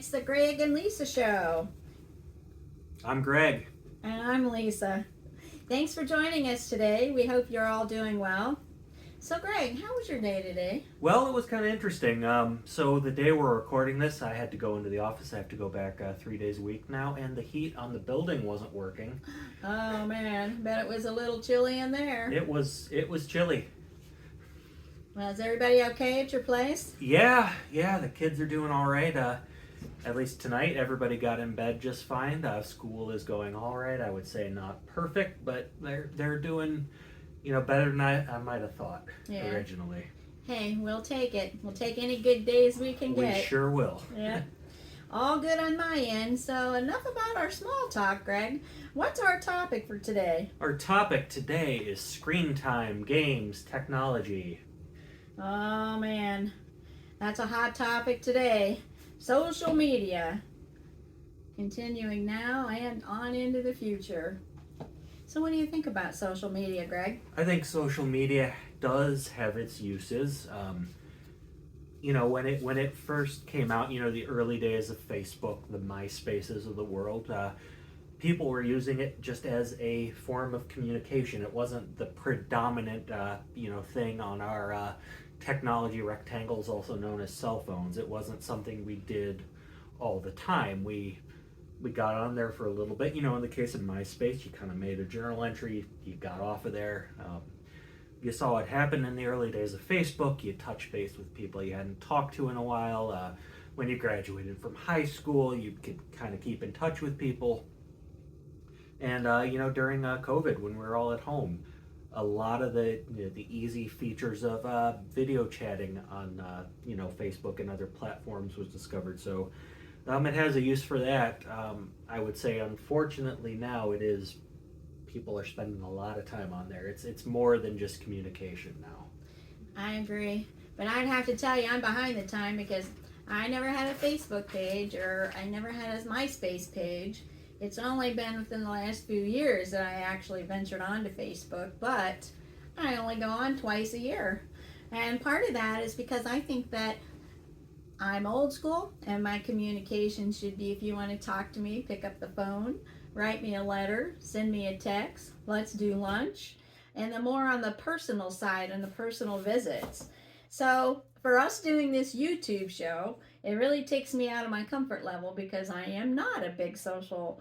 It's the Greg and Leisa Show. I'm Greg. And I'm Lisa. Thanks for joining us today. We hope you're all doing well. So, Greg, how was your day today? Well, it was kind of interesting. So the day we're recording this, I had to go into the office. I have to go back 3 days a week now, and the heat on the building wasn't working. Oh man, bet it was a little chilly in there. It was chilly. Well, is everybody okay at your place? Yeah, the kids are doing all right. At least tonight, everybody got in bed just fine. School is going all right. I would say not perfect, but they're doing, better than I might have thought originally. Hey, we'll take it. We'll take any good days we can get. We sure will. Yeah. All good on my end. So enough about our small talk, Greg. What's our topic for today? Our topic today is screen time, games, technology. Oh man, that's a hot topic today. Social media. Continuing now and on into the future. So what do you think about social media, Greg? I think social media does have its uses. When it first came out, the early days of Facebook, the MySpaces of the world, people were using it just as a form of communication. It wasn't the predominant, thing on our technology rectangles, also known as cell phones. It wasn't something we did all the time. We got on there for a little bit. In the case of MySpace, you kind of made a journal entry, you got off of there. You saw what happened in the early days of Facebook. You touched base with people you hadn't talked to in a while. When you graduated from high school, you could kind of keep in touch with people. And during COVID, when we were all at home, a lot of the easy features of video chatting on Facebook and other platforms was discovered. So it has a use for that. I would say, unfortunately, now people are spending a lot of time on there. It's more than just communication now. I agree, but I'd have to tell you I'm behind the time because I never had a Facebook page or I never had a MySpace page. It's only been within the last few years that I actually ventured onto Facebook, but I only go on twice a year. And part of that is because I think that I'm old school and my communication should be, if you want to talk to me, pick up the phone, write me a letter, send me a text, let's do lunch, and the more on the personal side and the personal visits. So for us doing this YouTube show, it really takes me out of my comfort level because I am not a big social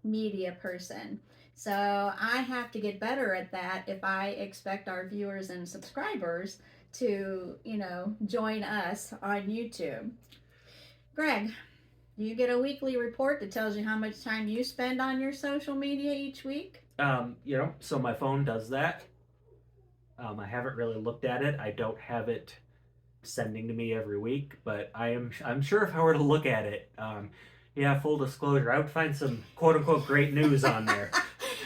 media person. So I have to get better at that if I expect our viewers and subscribers to, join us on YouTube. Greg, do you get a weekly report that tells you how much time you spend on your social media each week? So my phone does that. I haven't really looked at it. I don't have it sending to me every week, but I'm sure if I were to look at it, full disclosure, I would find some quote-unquote great news on there.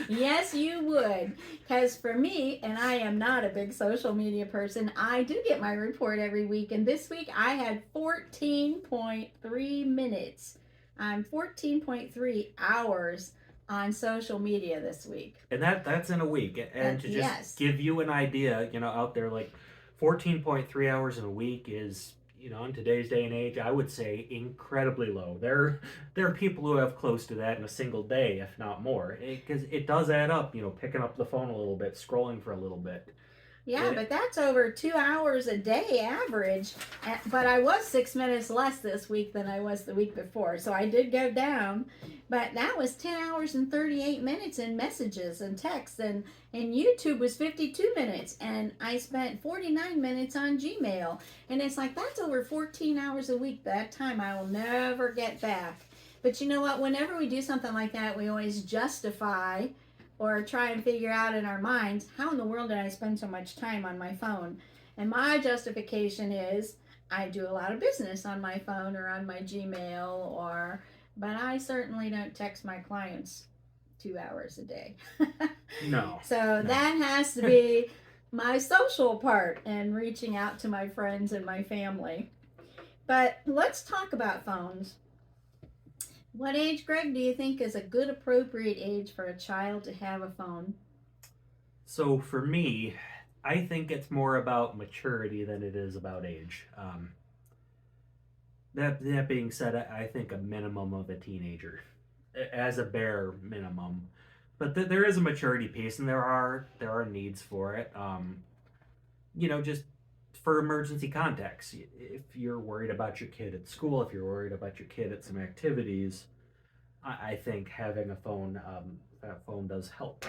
Yes, you would. Because for me, and I am not a big social media person, I do get my report every week. And this week I had 14.3 minutes. I'm 14.3 hours on social media this week. And that's in a week. And to just give you an idea, out there, like 14.3 hours in a week is, in today's day and age, I would say incredibly low. There are people who have close to that in a single day, if not more, because it does add up, picking up the phone a little bit, scrolling for a little bit. Yeah, but that's over 2 hours a day average. But I was 6 minutes less this week than I was the week before. So I did go down. But that was 10 hours and 38 minutes in messages and texts. And YouTube was 52 minutes. And I spent 49 minutes on Gmail. And it's like, that's over 14 hours a week. That time I will never get back. But you know what? Whenever we do something like that, we always justify or try and figure out in our minds, how in the world did I spend so much time on my phone? And my justification is, I do a lot of business on my phone or on my Gmail, but I certainly don't text my clients 2 hours a day. No. So that has to be my social part and reaching out to my friends and my family. But let's talk about phones. What age, Greg, do you think is a good appropriate age for a child to have a phone? So for me, I think it's more about maturity than it is about age. That being said, I think a minimum of a teenager, as a bare minimum. But there is a maturity piece, and there are needs for it. Just for emergency contacts. If you're worried about your kid at school, if you're worried about your kid at some activities, I think having that phone does help.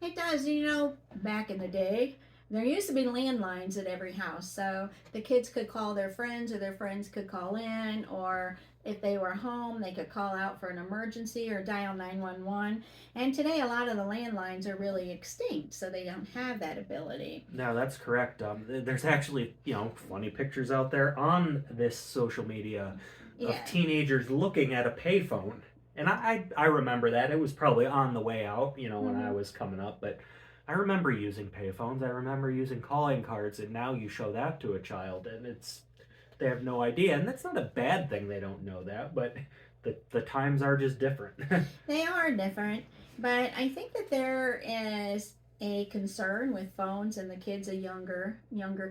It does. Back in the day, there used to be landlines at every house, so the kids could call their friends, or their friends could call in, or if they were home, they could call out for an emergency or dial 911. And today, a lot of the landlines are really extinct, so they don't have that ability. No, that's correct. There's actually, funny pictures out there on this social media of Yeah. teenagers looking at a payphone. And I remember that. It was probably on the way out, when I Hmm. was coming up. But I remember using payphones. I remember using calling cards. And now you show that to a child, and they have no idea. And that's not a bad thing they don't know that, but the times are just different. They are different, but I think that there is a concern with phones and the kids are younger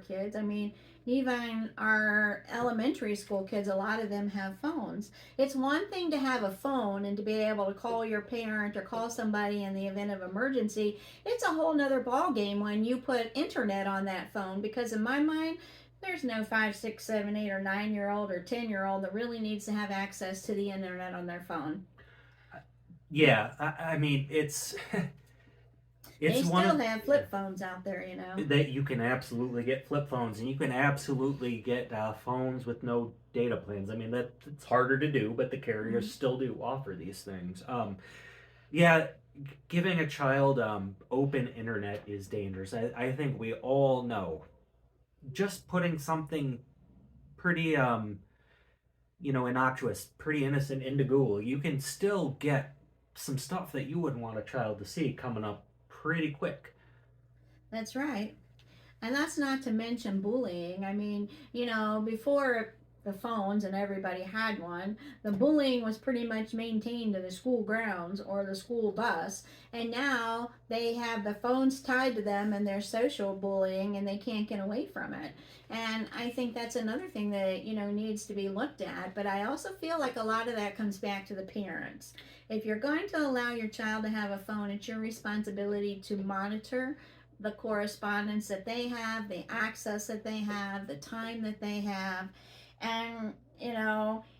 kids. I mean, even our elementary school kids, a lot of them have phones. It's one thing to have a phone and to be able to call your parent or call somebody in the event of emergency. It's a whole nother ball game when you put internet on that phone, because in my mind, there's no 5, 6, 7, 8, or 9-year-old or 10-year-old that really needs to have access to the internet on their phone. Yeah, I mean, it's They it's one still of have flip phones out there. that you can absolutely get flip phones, and you can absolutely get phones with no data plans. I mean, that it's harder to do, but the carriers Mhm. still do offer these things. Yeah, giving a child open internet is dangerous. I think we all know. Just putting something pretty innocuous, pretty innocent into Google, you can still get some stuff that you wouldn't want a child to see coming up pretty quick. That's right. And that's not to mention bullying. I mean, before the phones and everybody had one, the bullying was pretty much maintained to the school grounds or the school bus. And now they have the phones tied to them and their social bullying, and they can't get away from it. And I think that's another thing that, needs to be looked at. But I also feel like a lot of that comes back to the parents. If you're going to allow your child to have a phone, it's your responsibility to monitor the correspondence that they have, the access that they have, the time that they have, and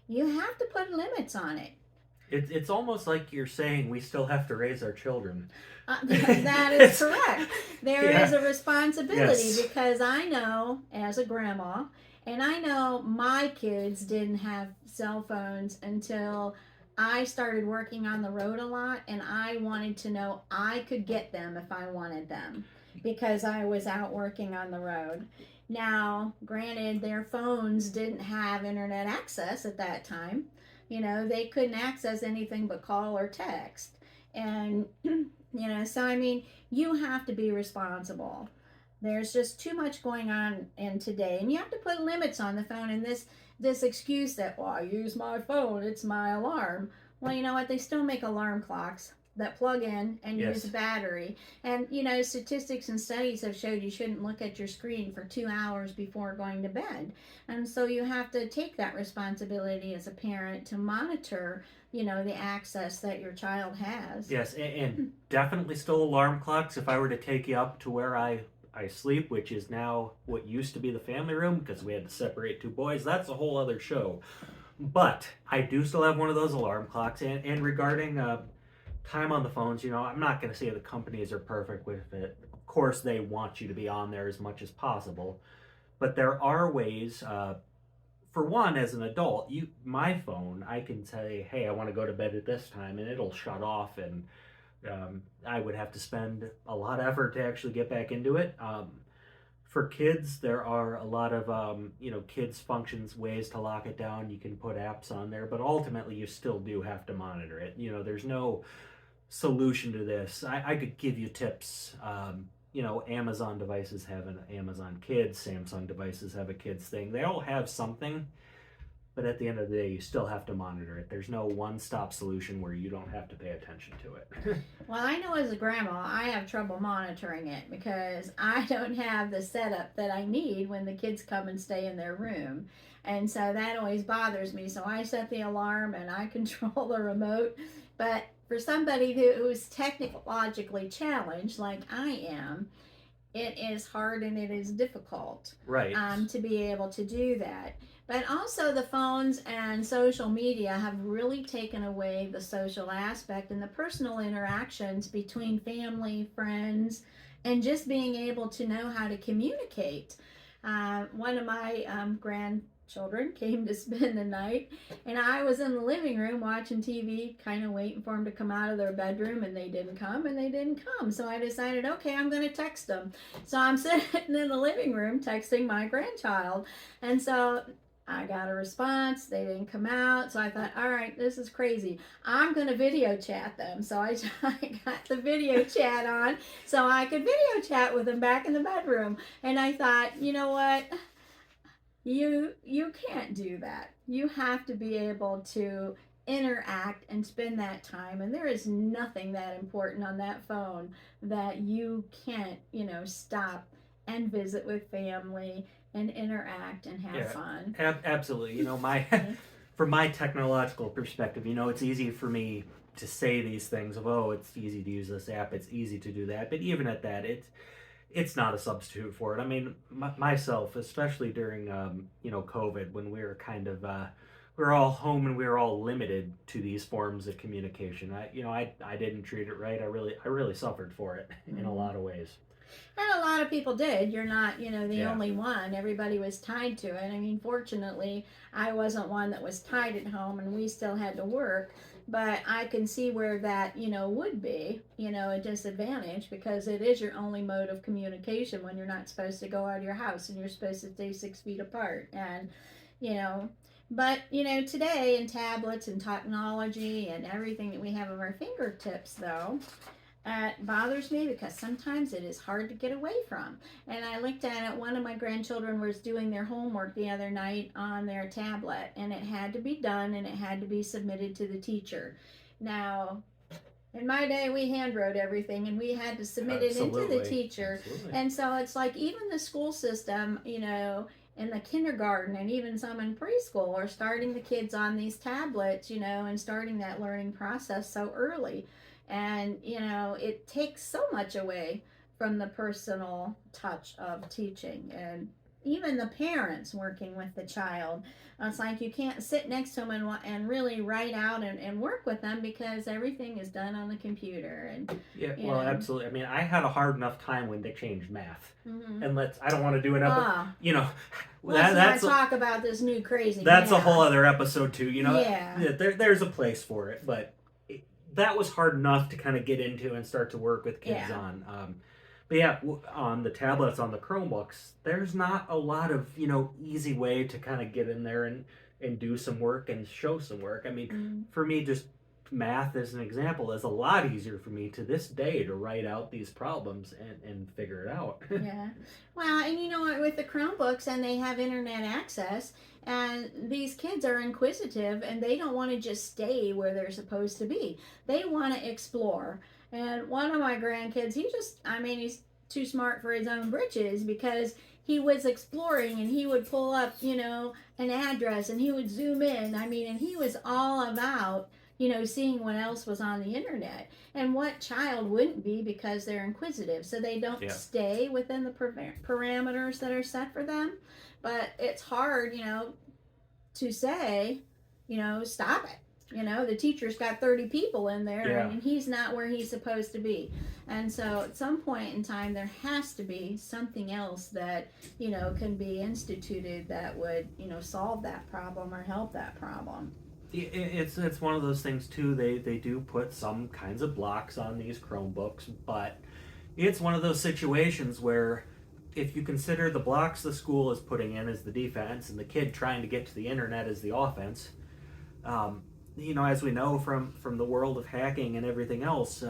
you have to put limits on it. It's almost like you're saying we still have to raise our children. That is correct. There is Yeah. a responsibility, Yes. because I know as a grandma, and I know my kids didn't have cell phones until I started working on the road a lot, and I wanted to know I could get them if I wanted them because I was out working on the road. Now, granted, their phones didn't have internet access at that time. They couldn't access anything but call or text. And, so I mean, you have to be responsible. There's just too much going on in today, and you have to put limits on the phone. And this excuse that, well, I use my phone, it's my alarm. Well, you know what? They still make alarm clocks that plug in and use Yes. a battery. And statistics and studies have showed you shouldn't look at your screen for 2 hours before going to bed. And so you have to take that responsibility as a parent to monitor, the access that your child has. Yes, and definitely still alarm clocks. If I were to take you up to where I sleep, which is now what used to be the family room because we had to separate two boys, that's a whole other show. But I do still have one of those alarm clocks. And regarding time on the phones, I'm not going to say the companies are perfect with it. Of course, they want you to be on there as much as possible. But there are ways. For one, as an adult, my phone, I can say, "Hey, I want to go to bed at this time," and it'll shut off, and I would have to spend a lot of effort to actually get back into it. For kids, there are a lot of kids functions ways to lock it down. You can put apps on there, but ultimately, you still do have to monitor it. There's no solution to this. I could give you tips. Amazon devices have an Amazon Kids, Samsung devices have a kids thing. They all have something, but at the end of the day, you still have to monitor it. There's no one stop solution where you don't have to pay attention to it. Well, I know as a grandma, I have trouble monitoring it because I don't have the setup that I need when the kids come and stay in their room. And so that always bothers me. So I set the alarm and I control the remote. But for somebody who's technologically challenged, like I am, it is hard and it is difficult, Right. to be able to do that. But also, the phones and social media have really taken away the social aspect and the personal interactions between family, friends, and just being able to know how to communicate. One of my grandchildren came to spend the night, and I was in the living room watching TV, kind of waiting for them to come out of their bedroom, and they didn't come, and they didn't come. So I decided, okay, I'm going to text them. So I'm sitting in the living room texting my grandchild, and so I got a response. They didn't come out. So I thought, all right, this is crazy. I'm going to video chat them. So I got the video chat on so I could video chat with them back in the bedroom. And I thought, you know what? You can't do that. You have to be able to interact and spend that time, and there is nothing that important on that phone that you can't, stop and visit with family and interact and have fun. Absolutely. From my technological perspective, it's easy for me to say these things of, oh, it's easy to use this app, it's easy to do that, but even at that, it's not a substitute for it. I mean, myself, especially during COVID, when we were kind of we were all home and we were all limited to these forms of communication. I didn't treat it right. I really suffered for it in a lot of ways. And a lot of people did. You're not, the only one. Everybody was tied to it. I mean, fortunately, I wasn't one that was tied at home, and we still had to work. But I can see where that, would be, a disadvantage, because it is your only mode of communication when you're not supposed to go out of your house and you're supposed to stay 6 feet apart. And, but, today in tablets and technology and everything that we have at our fingertips, though, it bothers me because sometimes it is hard to get away from. And I looked at it, one of my grandchildren was doing their homework the other night on their tablet, and it had to be done and it had to be submitted to the teacher. Now, in my day, we hand wrote everything and we had to submit it into the teacher. Absolutely. And so it's like even the school system, in the kindergarten and even some in preschool are starting the kids on these tablets, and starting that learning process so early. And, it takes so much away from the personal touch of teaching. And even the parents working with the child, it's like you can't sit next to them and really write out and work with them because everything is done on the computer. And absolutely. I mean, I had a hard enough time when they changed math. Mm-hmm. And I don't want to do another, let's not talk about this new crazy That's math. A whole other episode too, there's a place for it, but that was hard enough to kind of get into and start to work with kids on. But on the tablets, on the Chromebooks, there's not a lot of, easy way to kind of get in there and do some work and show some work. I mean, for me, just math as an example is a lot easier for me to this day to write out these problems and figure it out. Yeah. Well, and with the Chromebooks, and they have internet access, and these kids are inquisitive and they don't want to just stay where they're supposed to be. They want to explore. And one of my grandkids, he's too smart for his own britches, because he was exploring and he would pull up, an address and he would zoom in. And he was all about, seeing what else was on the internet. And what child wouldn't be, because they're inquisitive. So they don't stay within the parameters that are set for them. But it's hard, to say, stop it. The teacher's got 30 people in there and he's not where he's supposed to be. And so at some point in time, there has to be something else that, can be instituted that would, solve that problem or help that problem. It's one of those things too. They do put some kinds of blocks on these Chromebooks, but it's one of those situations where if you consider the blocks the school is putting in as the defense and the kid trying to get to the internet as the offense, as we know from the world of hacking and everything else,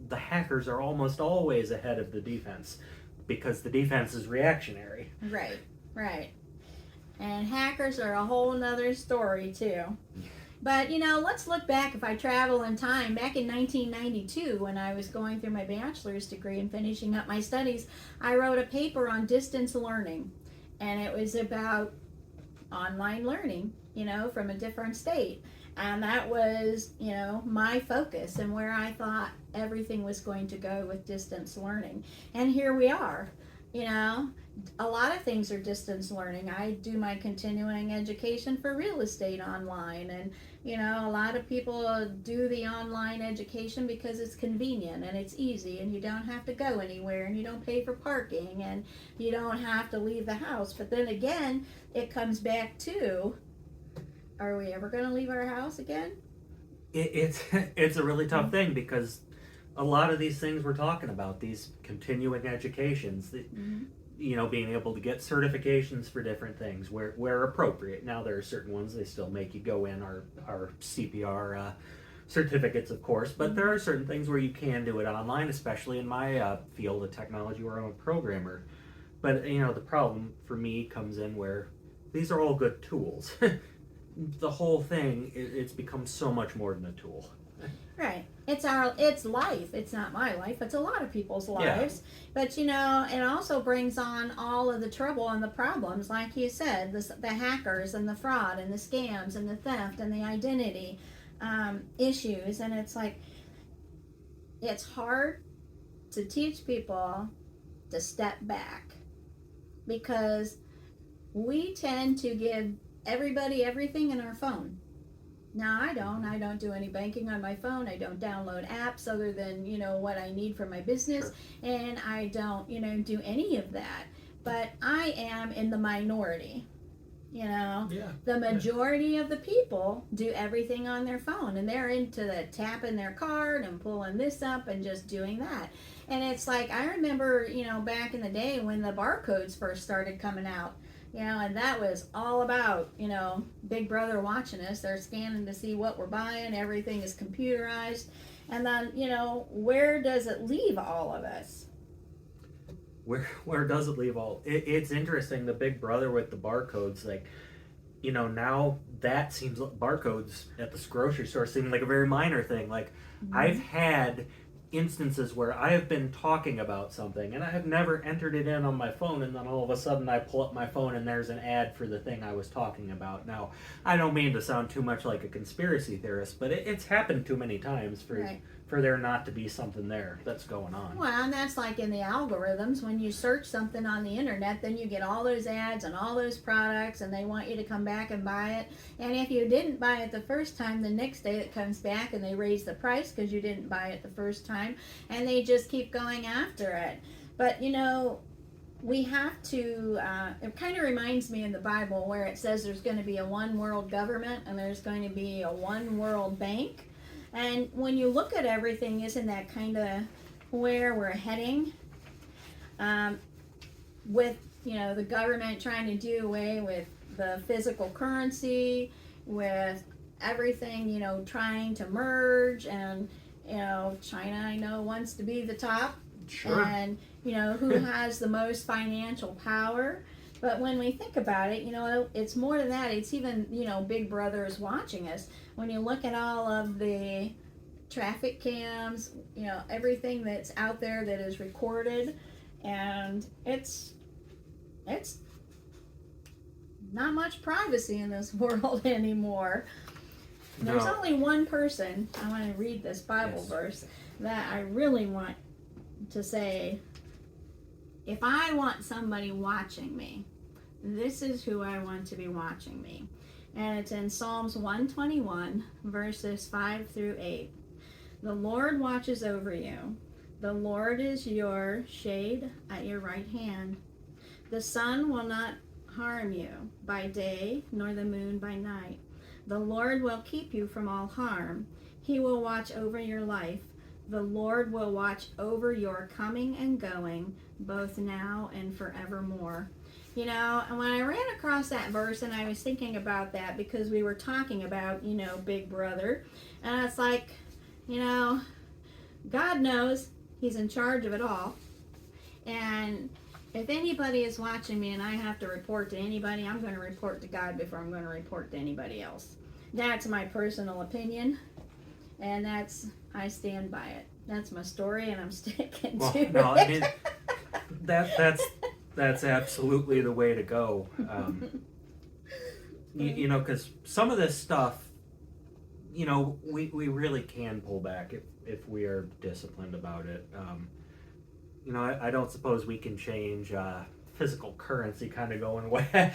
the hackers are almost always ahead of the defense because the defense is reactionary. Right. And hackers are a whole nother story too. But, let's look back, if I travel in time, back in 1992, when I was going through my bachelor's degree and finishing up my studies, I wrote a paper on distance learning. And it was about online learning, from a different state. And that was, my focus and where I thought everything was going to go with distance learning. And here we are. A lot of things are distance learning. I do my continuing education for real estate online, and a lot of people do the online education because it's convenient and it's easy, and you don't have to go anywhere, and you don't pay for parking, and you don't have to leave the house. But then again, it comes back to, are we ever going to leave our house again? It's a really tough thing, because a lot of these things we're talking about, these continuing educations, being able to get certifications for different things where appropriate. Now there are certain ones they still make you go in, our CPR certificates, of course, but there are certain things where you can do it online, especially in my field of technology where I'm a programmer. But the problem for me comes in where these are all good tools. The whole thing, it's become so much more than a tool. Right. It's life. It's not my life. It's a lot of people's lives. Yeah. But it also brings on all of the trouble and the problems, like you said, the hackers and the fraud and the scams and the theft and the identity issues. And it's like, it's hard to teach people to step back, because we tend to give everybody everything in our phone. Now I don't do any banking on my phone. I don't download apps other than what I need for my business. Sure. And I don't do any of that. But I am in the minority. The majority of the people do everything on their phone, and they're into the tapping their card and pulling this up and just doing that. And it's like, I remember back in the day when the barcodes first started coming out. And that was all about, Big Brother watching us. They're scanning to see what we're buying. Everything is computerized. And then, where does it leave all of us? Where does it leave all? It's interesting, the Big Brother with the barcodes, like, now that seems like barcodes at the grocery store seem like a very minor thing. Like, I've had instances where I have been talking about something and I have never entered it in on my phone, and then all of a sudden I pull up my phone and there's an ad for the thing I was talking about. Now, I don't mean to sound too much like a conspiracy theorist, but it's happened too many times for there not to be something there that's going on. Well, and that's like in the algorithms. When you search something on the internet, then you get all those ads and all those products, and they want you to come back and buy it. And if you didn't buy it the first time, the next day it comes back and they raise the price because you didn't buy it the first time, and they just keep going after it. But we have to, it kind of reminds me in the Bible where it says there's going to be a one world government and there's going to be a one world bank. And when you look at everything, isn't that kind of where we're heading? With, the government trying to do away with the physical currency, with everything, trying to merge, and, China, I know, wants to be the top. Sure. And, who has the most financial power. But when we think about it, it's more than that. It's even, Big Brother is watching us. When you look at all of the traffic cams, everything that's out there that is recorded, and it's not much privacy in this world anymore. No. There's only one person, I want to read this Bible verse, that I really want to say, if I want somebody watching me, this is who I want to be watching me. And it's in Psalms 121, verses 5 through 8. The Lord watches over you. The Lord is your shade at your right hand. The sun will not harm you by day, nor the moon by night. The Lord will keep you from all harm. He will watch over your life. The Lord will watch over your coming and going, both now and forevermore. And when I ran across that verse, and I was thinking about that because we were talking about, Big Brother, and it's like, God knows He's in charge of it all. And if anybody is watching me and I have to report to anybody, I'm going to report to God before I'm going to report to anybody else. That's my personal opinion, and I stand by it. That's my story, and I'm sticking to it. I mean, that's absolutely the way to go. You know, because some of this stuff, you know, we really can pull back if we are disciplined about it. You know, I don't suppose we can change physical currency kind of going away.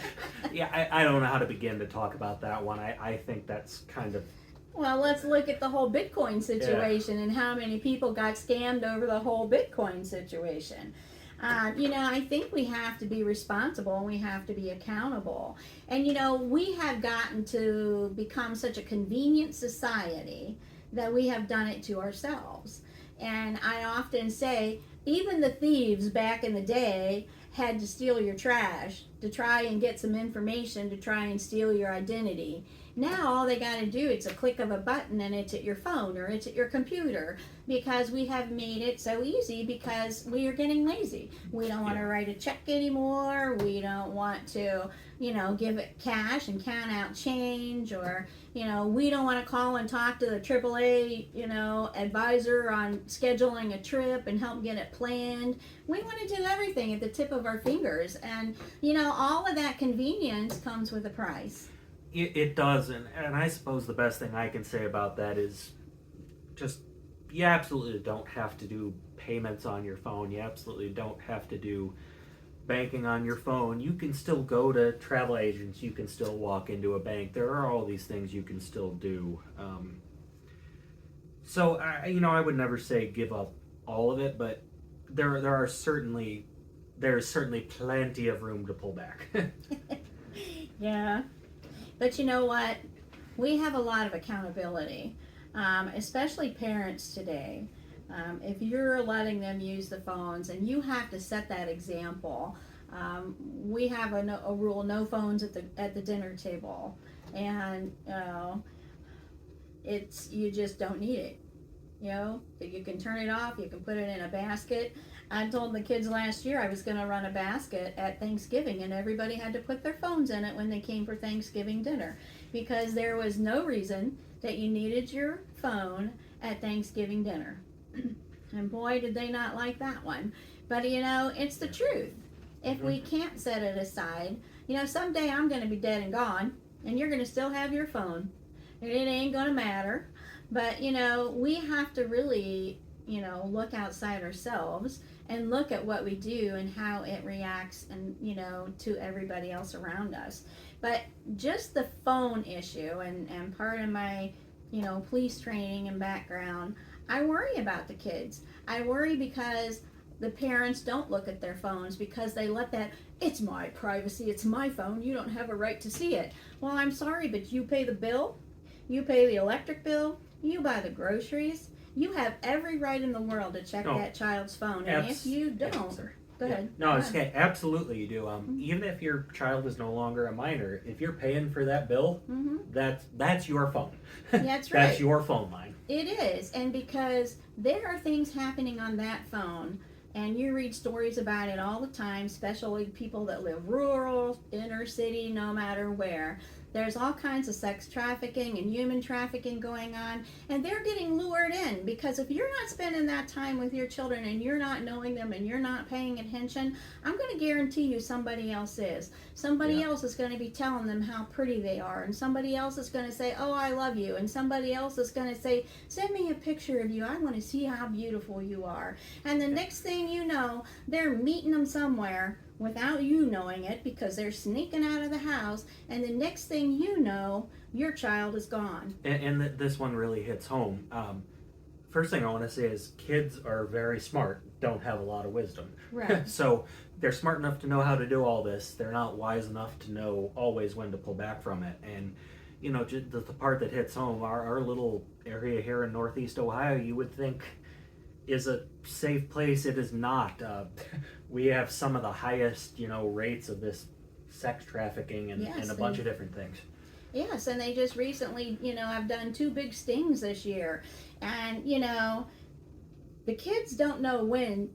Yeah, I don't know how to begin to talk about that one. I think that's kind of... Well, let's look at the whole Bitcoin situation and how many people got scammed over the whole Bitcoin situation. You know, I think we have to be responsible and we have to be accountable. And, you know, we have gotten to become such a convenient society that we have done it to ourselves. And I often say, even the thieves back in the day had to steal your trash to try and get some information to try and steal your identity. Now all they got to do, it's a click of a button and it's at your phone or it's at your computer, because we have made it so easy because we are getting lazy. We don't want to write a check anymore. We don't want to, you know, give it cash and count out change, or, you know, we don't want to call and talk to the AAA, you know, advisor on scheduling a trip and help get it planned. We want to do everything at the tip of our fingers. And, you know, all of that convenience comes with a price. It does, and I suppose the best thing I can say about that is just, you absolutely don't have to do payments on your phone. You absolutely don't have to do banking on your phone. You can still go to travel agents. You can still walk into a bank. There are all these things you can still do. So, you know, I would never say give up all of it, but there's certainly plenty of room to pull back. Yeah. But you know what? We have a lot of accountability, especially parents today. If you're letting them use the phones, and you have to set that example. We have a rule: no phones at the dinner table, and you just don't need it. You know, you can turn it off. You can put it in a basket. I told the kids last year I was going to run a basket at Thanksgiving, and everybody had to put their phones in it when they came for Thanksgiving dinner, because there was no reason that you needed your phone at Thanksgiving dinner. And boy, did they not like that one. But, you know, it's the truth. If we can't set it aside, you know, someday I'm going to be dead and gone, and you're going to still have your phone. And it ain't going to matter. But, you know, we have to really, you know, look outside ourselves and look at what we do and how it reacts, and, you know, to everybody else around us. But just the phone issue, and part of my, you know, police training and background, I worry about the kids. I worry because the parents don't look at their phones, because they let that, it's my privacy, it's my phone, you don't have a right to see it. Well, I'm sorry, but you pay the bill, you pay the electric bill, you buy the groceries. You have every right in the world to check that child's phone, and if you don't, go ahead. No, it's okay. Absolutely, you do. Even if your child is no longer a minor, if you're paying for that bill, that's your phone. That's right. That's your phone line. It is, and because there are things happening on that phone, and you read stories about it all the time, especially people that live rural, inner city, no matter where. There's all kinds of sex trafficking and human trafficking going on, and they're getting lured in, because if you're not spending that time with your children and you're not knowing them and you're not paying attention, I'm going to guarantee you somebody else is. Somebody else is going to be telling them how pretty they are, and somebody else is going to say, oh, I love you, and somebody else is going to say, send me a picture of you, I want to see how beautiful you are. And the next thing you know, they're meeting them somewhere without you knowing it, because they're sneaking out of the house, and the next thing you know, your child is gone. And this one really hits home. First thing I want to say is kids are very smart, don't have a lot of wisdom. Right. So they're smart enough to know how to do all this. They're not wise enough to know always when to pull back from it. And, you know, just the part that hits home, our little area here in Northeast Ohio, you would think is a safe place. It is not. We have some of the highest, you know, rates of this sex trafficking and a bunch of different things. Yes, and they just recently, you know, I've done 2 big stings this year. And, you know, the kids don't know when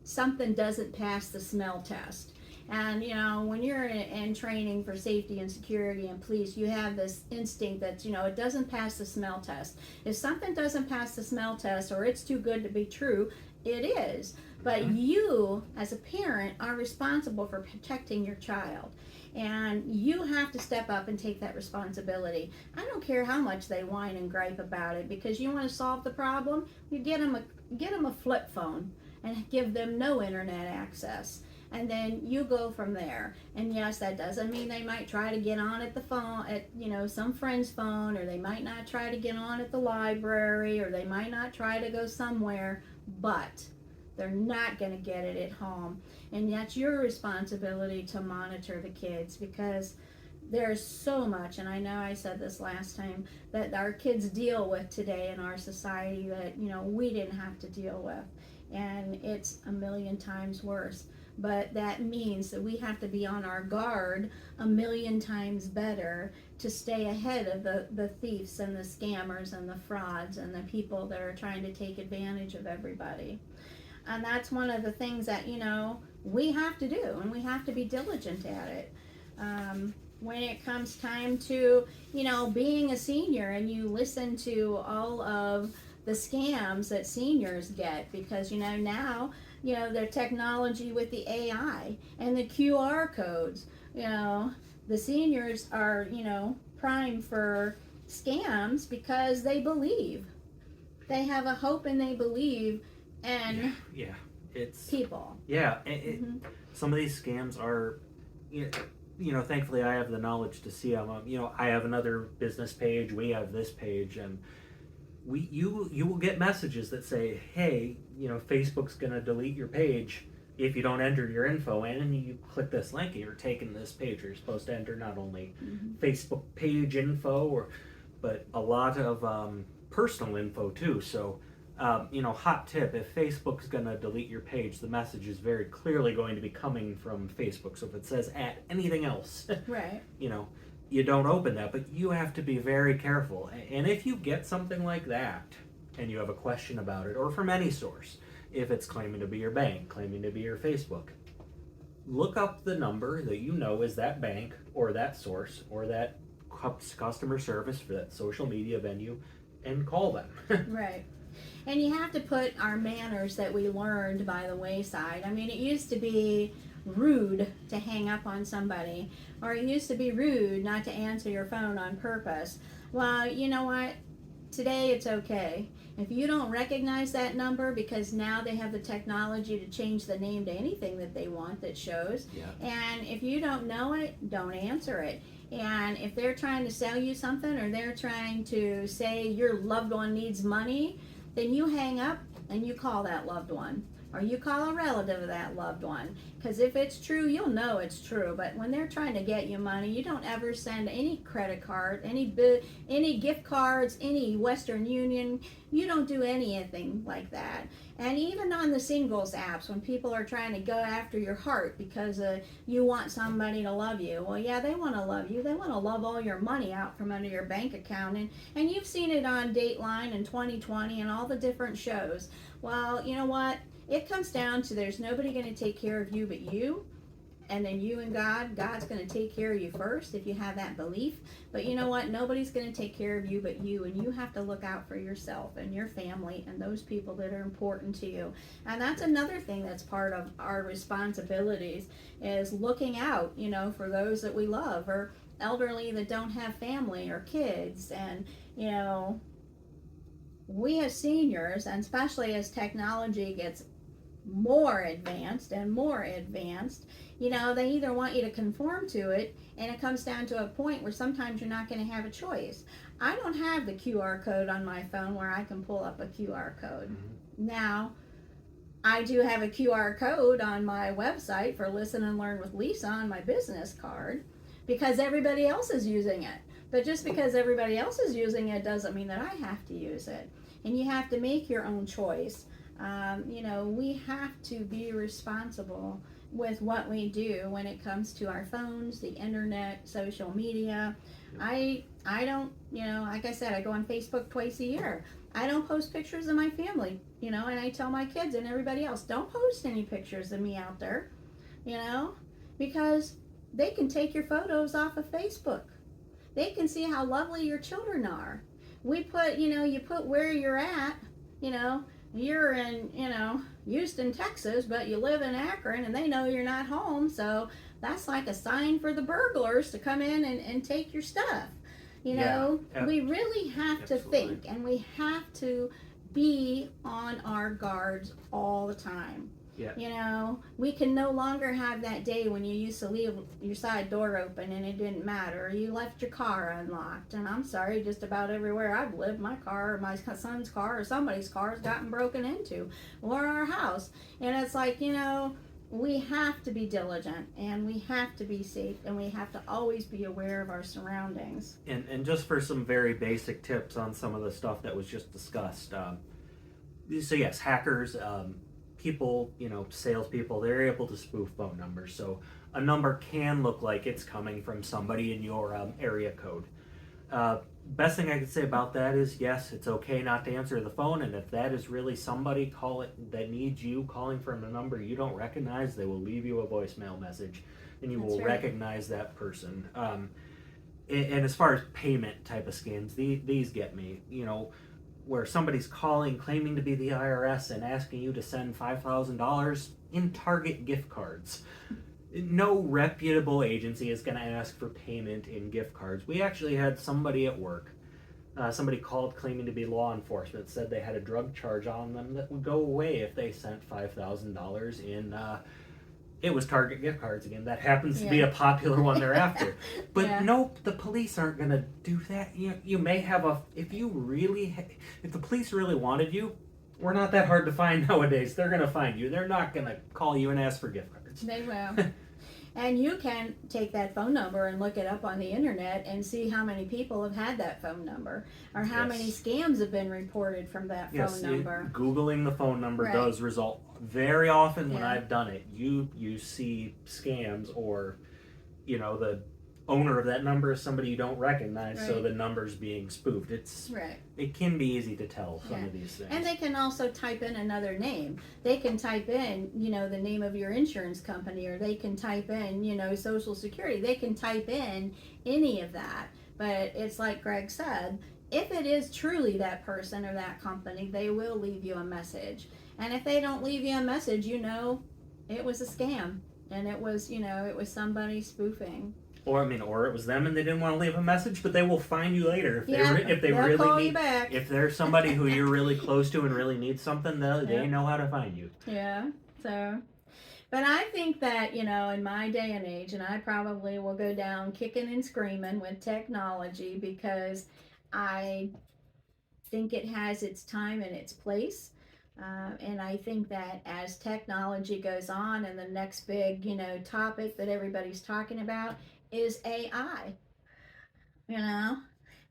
something doesn't pass the smell test. And, you know, when you're in training for safety and security and police, you have this instinct that, you know, it doesn't pass the smell test. If something doesn't pass the smell test, or it's too good to be true, it is. But you, as a parent, are responsible for protecting your child. And you have to step up and take that responsibility. I don't care how much they whine and gripe about it, because you want to solve the problem, you get them a flip phone and give them no internet access. And then you go from there. And yes, that doesn't mean they might try to get on at the phone, at some friend's phone, or they might not try to get on at the library, or they might not try to go somewhere, but they're not going to get it at home. And that's your responsibility to monitor the kids, because there's so much, and I know I said this last time, that our kids deal with today in our society that we didn't have to deal with, and it's a million times worse. But that means that we have to be on our guard a million times better to stay ahead of the thieves and the scammers and the frauds and the people that are trying to take advantage of everybody. And that's one of the things that we have to do, and we have to be diligent at it. When it comes time to being a senior, and you listen to all of the scams that seniors get, because now their technology with the AI and the QR codes, the seniors are prime for scams because they believe, they have a hope, and they believe, and it's people. Some of these scams are, thankfully I have the knowledge to see them. I have another business page, we have this page, and you will get messages that say, hey, Facebook's going to delete your page if you don't enter your info in, and you click this link and you're taking this page. You're supposed to enter not only Facebook page info, but a lot of personal info too. So, hot tip, if Facebook's going to delete your page, the message is very clearly going to be coming from Facebook. So if it says anything else, right, you don't open that, but you have to be very careful. And if you get something like that and you have a question about it, or from any source, if it's claiming to be your bank, claiming to be your Facebook, look up the number that is that bank or that source or that customer service for that social media venue, and call them. Right. And you have to put our manners that we learned by the wayside. I mean, it used to be rude to hang up on somebody, or it used to be rude not to answer your phone on purpose. Well, you know what? Today it's okay. If you don't recognize that number, because now they have the technology to change the name to anything that they want that shows, and if you don't know it, don't answer it. And if they're trying to sell you something, or they're trying to say your loved one needs money, then you hang up and you call that loved one, or you call a relative of that loved one. Because if it's true, you'll know it's true. But when they're trying to get you money, you don't ever send any credit card, any gift cards, any Western Union. You don't do anything like that. And even on the singles apps, when people are trying to go after your heart because you want somebody to love you, well, yeah, they want to love you. They want to love all your money out from under your bank account. And you've seen it on Dateline and 2020 and all the different shows. Well, you know what? It comes down to there's nobody going to take care of you but you, and then you and God. God's going to take care of you first if you have that belief. But you know what? Nobody's going to take care of you but you, and you have to look out for yourself and your family and those people that are important to you. And that's another thing that's part of our responsibilities, is looking out, for those that we love, or elderly that don't have family or kids. And, we as seniors, and especially as technology gets more advanced and more advanced, they either want you to conform to it, and it comes down to a point where sometimes you're not going to have a choice. I don't have the QR code on my phone where I can pull up a QR code. Now, I do have a QR code on my website for Listen and Learn with Lisa on my business card, because everybody else is using it. But just because everybody else is using it doesn't mean that I have to use it. And you have to make your own choice. We have to be responsible with what we do when it comes to our phones, the internet, social media. I don't, like I said, I go on Facebook twice a year. I don't post pictures of my family, and I tell my kids and everybody else, don't post any pictures of me out there, because they can take your photos off of Facebook. They can see how lovely your children are. We put, you put where you're at, you're in, Houston, Texas, but you live in Akron, and they know you're not home. So that's like a sign for the burglars to come in and take your stuff. You know, we really have to think, and we have to be on our guards all the time. Yeah. You know, we can no longer have that day when you used to leave your side door open and it didn't matter. Or you left your car unlocked. And I'm sorry, just about everywhere I've lived, my car or my son's car or somebody's car has gotten broken into, or our house. And it's like, you know, we have to be diligent, and we have to be safe, and we have to always be aware of our surroundings. And just for some very basic tips on some of the stuff that was just discussed. So yes, hackers, people, you know, salespeople, they're able to spoof phone numbers. So a number can look like it's coming from somebody in your area code. Best thing I can say about that is, yes, it's okay not to answer the phone, and if that is really somebody that needs you calling from a number you don't recognize, they will leave you a voicemail message, and you will recognize that person. And as far as payment type of scams, these get me. You know, where somebody's calling, claiming to be the IRS, and asking you to send $5,000 in Target gift cards. No reputable agency is going to ask for payment in gift cards. We actually had somebody at work, somebody called claiming to be law enforcement, said they had a drug charge on them that would go away if they sent $5,000 in, it was Target gift cards again. That happens to be a popular one they're after. But nope, the police aren't going to do that. You may have if the police really wanted you, we're not that hard to find nowadays. They're going to find you. They're not going to call you and ask for gift cards. They will. And you can take that phone number and look it up on the internet and see how many people have had that phone number, or how many scams have been reported from that phone number. Googling the phone number does result. Very often when I've done it, you see scams, or, you know, the owner of that number is somebody you don't recognize, so the number's being spoofed. It can be easy to tell some of these things. And they can also type in another name. They can type in, you know, the name of your insurance company, or they can type in, you know, Social Security. They can type in any of that. But it's like Greg said, if it is truly that person or that company, they will leave you a message. And if they don't leave you a message, you know, it was a scam, and it was, you know, it was somebody spoofing. Or it was them and they didn't want to leave a message, but they will find you later if they they'll really call need. You back. If there's somebody who you're really close to and really needs something, they know how to find you. Yeah. So, but I think that, you know, in my day and age, and I probably will go down kicking and screaming with technology, because I think it has its time and its place. And I think that as technology goes on, and the next big, you know, topic that everybody's talking about is AI. You know,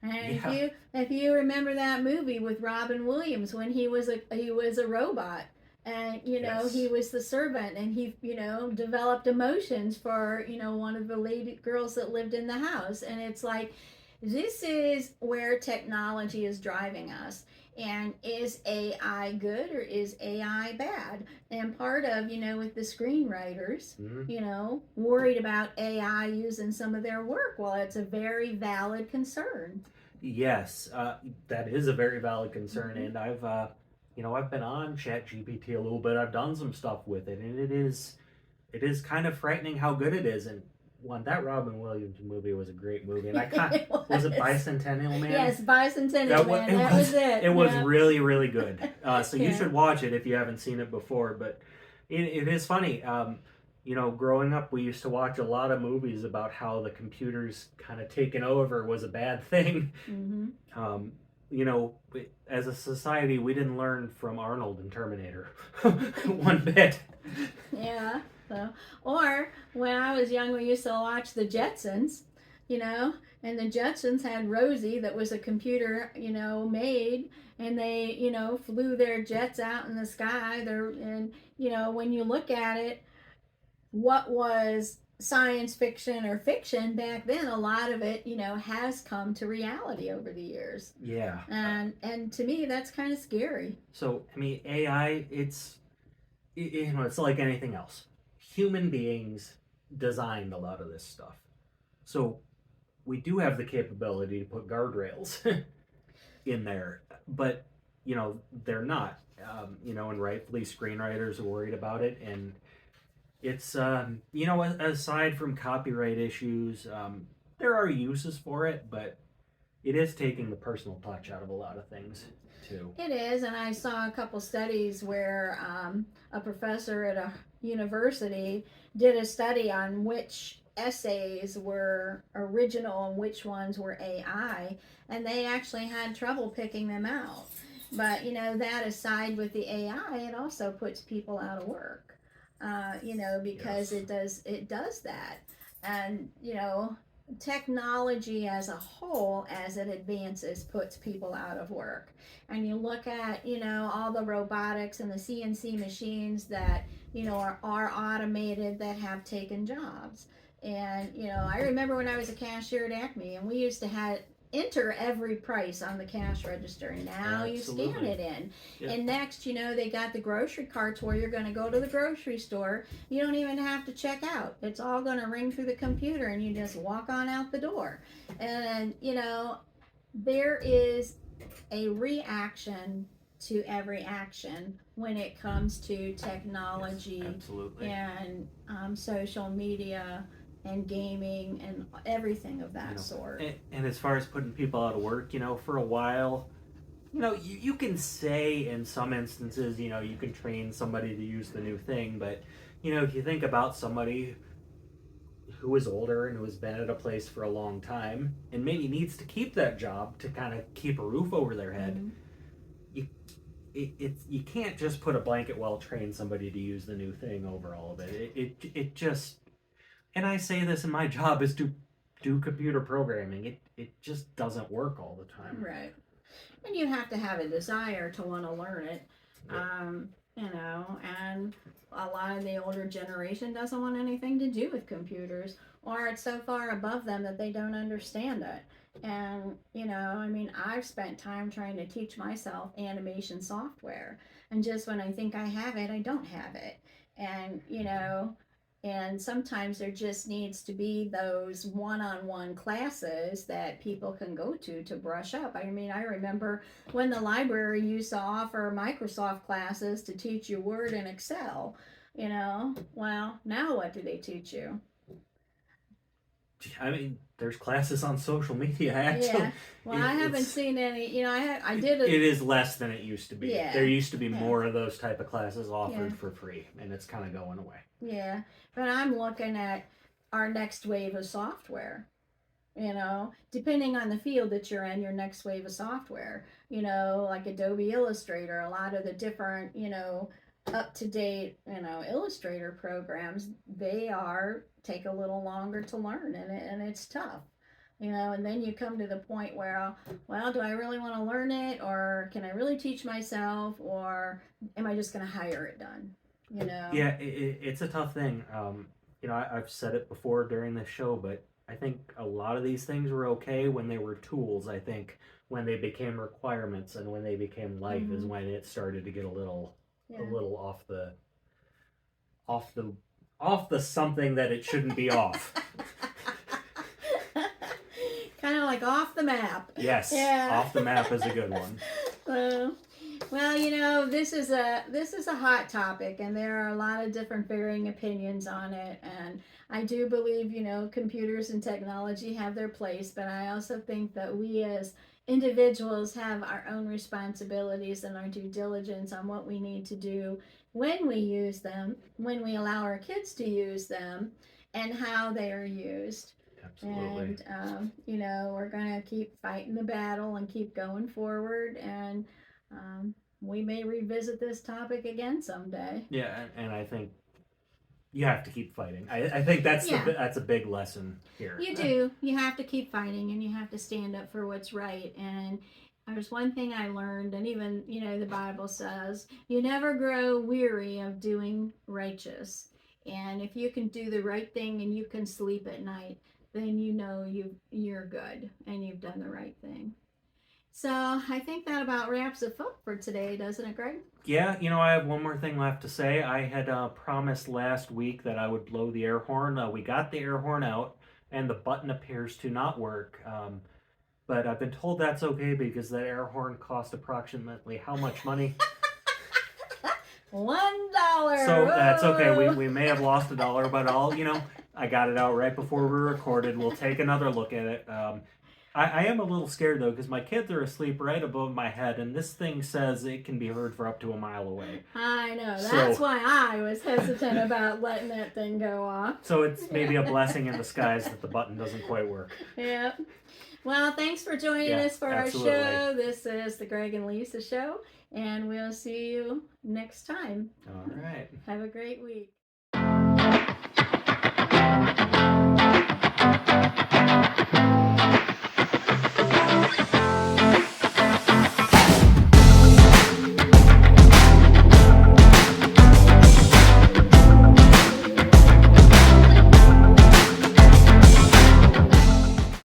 and if you remember that movie with Robin Williams, when he was a robot, and you know he was the servant, and he, you know, developed emotions for, you know, one of the girls that lived in the house, and it's like, this is where technology is driving us. And is AI good or is AI bad? And part of, you know, with the screenwriters, you know, worried about AI using some of their work, well, it's a very valid concern. Yes, that is a very valid concern, and I've been on ChatGPT a little bit. I've done some stuff with it, and it is kind of frightening how good it is. And that Robin Williams movie was a great movie, and was it Bicentennial Man? Yes, Bicentennial Man. That was it. It was really, really good. So you should watch it if you haven't seen it before. But it is funny. You know, growing up, we used to watch a lot of movies about how the computers kind of taking over was a bad thing. You know, as a society, we didn't learn from Arnold and Terminator one bit. Yeah. So, or when I was young, we used to watch the Jetsons, you know, and the Jetsons had Rosie, that was a computer, you know, made, and they, you know, flew their jets out in the sky. And you know, when you look at it, what was science fiction or fiction back then, a lot of it, you know, has come to reality over the years. Yeah. And to me, that's kind of scary. So, I mean, AI, it's like anything else. Human beings designed a lot of this stuff. So we do have the capability to put guardrails in there, but, you know, they're not, you know, and rightfully screenwriters are worried about it. And It's aside from copyright issues, there are uses for it, but it is taking the personal touch out of a lot of things too. It is, and I saw a couple studies where a professor at a university did a study on which essays were original and which ones were AI, and they actually had trouble picking them out. But that aside with the AI, it also puts people out of work. Because Yes. it does that, and technology as a whole, as it advances, puts people out of work. And you look at all the robotics and the CNC machines that are automated, that have taken jobs. And I remember when I was a cashier at Acme, and we used to have enter every price on the cash register. Now you scan Absolutely. it in. Yep. And next, they got the grocery carts where you're going to go to the grocery store. You don't even have to check out. It's all going to ring through the computer, and you just walk on out the door. And there is a reaction to every action when it comes to technology Absolutely. and social media and gaming and everything of that sort. And as far as putting people out of work, for a while, you can say in some instances, you can train somebody to use the new thing, but if you think about somebody who is older and who has been at a place for a long time and maybe needs to keep that job to kind of keep a roof over their head, you you can't just put a blanket well train somebody to use the new thing over all of it. It just, and I say this in my job is to do computer programming. It just doesn't work all the time. Right. And you have to have a desire to want to learn it. Yep. And a lot of the older generation doesn't want anything to do with computers, or it's so far above them that they don't understand it. And I've spent time trying to teach myself animation software, and just when I think I have it, I don't have it. And sometimes there just needs to be those one-on-one classes that people can go to brush up. I remember when the library used to offer Microsoft classes to teach you Word and Excel. Well, now what do they teach you? I mean, there's classes on social media. Actually, Yeah. Well, I haven't seen any. I did it is less than it used to be. Yeah. There used to be Yeah. more of those type of classes offered Yeah. for free, and it's kind of going away. Yeah, but I'm looking at our next wave of software. Depending on the field that you're in, your next wave of software. Like Adobe Illustrator, a lot of the different up to date Illustrator programs, they are take a little longer to learn, and it's tough. And then you come to the point where, well, do I really want to learn it, or can I really teach myself, or am I just going to hire it done? Yeah, it's a tough thing. I've said it before during the show, but I think a lot of these things were okay when they were tools. I think when they became requirements and when they became life is when it started to get a little off the off the off the something that it shouldn't be off. Kind of like off the map. Yes, yeah. Off the map is a good one. Well, this is a hot topic, and there are a lot of different varying opinions on it. And I do believe computers and technology have their place, but I also think that we as individuals have our own responsibilities and our due diligence on what we need to do when we use them, when we allow our kids to use them, and how they are used. Absolutely. And we're gonna keep fighting the battle and keep going forward, and we may revisit this topic again someday. Yeah, and I think you have to keep fighting. I think that's that's a big lesson here. You do. You have to keep fighting, and you have to stand up for what's right. And there's one thing I learned, and even the Bible says you never grow weary of doing righteous. And if you can do the right thing and you can sleep at night, then you're good and you've done the right thing. So I think that about wraps it up for today, doesn't it, Greg? Yeah, I have one more thing left to say. I had promised last week that I would blow the air horn. We got the air horn out, and the button appears to not work. But I've been told that's okay because that air horn cost approximately how much money? $1. So that's okay. Whoa. We may have lost $1, but I got it out right before we recorded. We'll take another look at it. I am a little scared though because my kids are asleep right above my head, and this thing says it can be heard for up to a mile away. I know. That's why I was hesitant about letting that thing go off. So it's maybe a blessing in disguise that the button doesn't quite work. Yep. Well, thanks for joining us for absolutely. our show. This is the Greg and Leisa Show, and we'll see you next time. All right. Have a great week.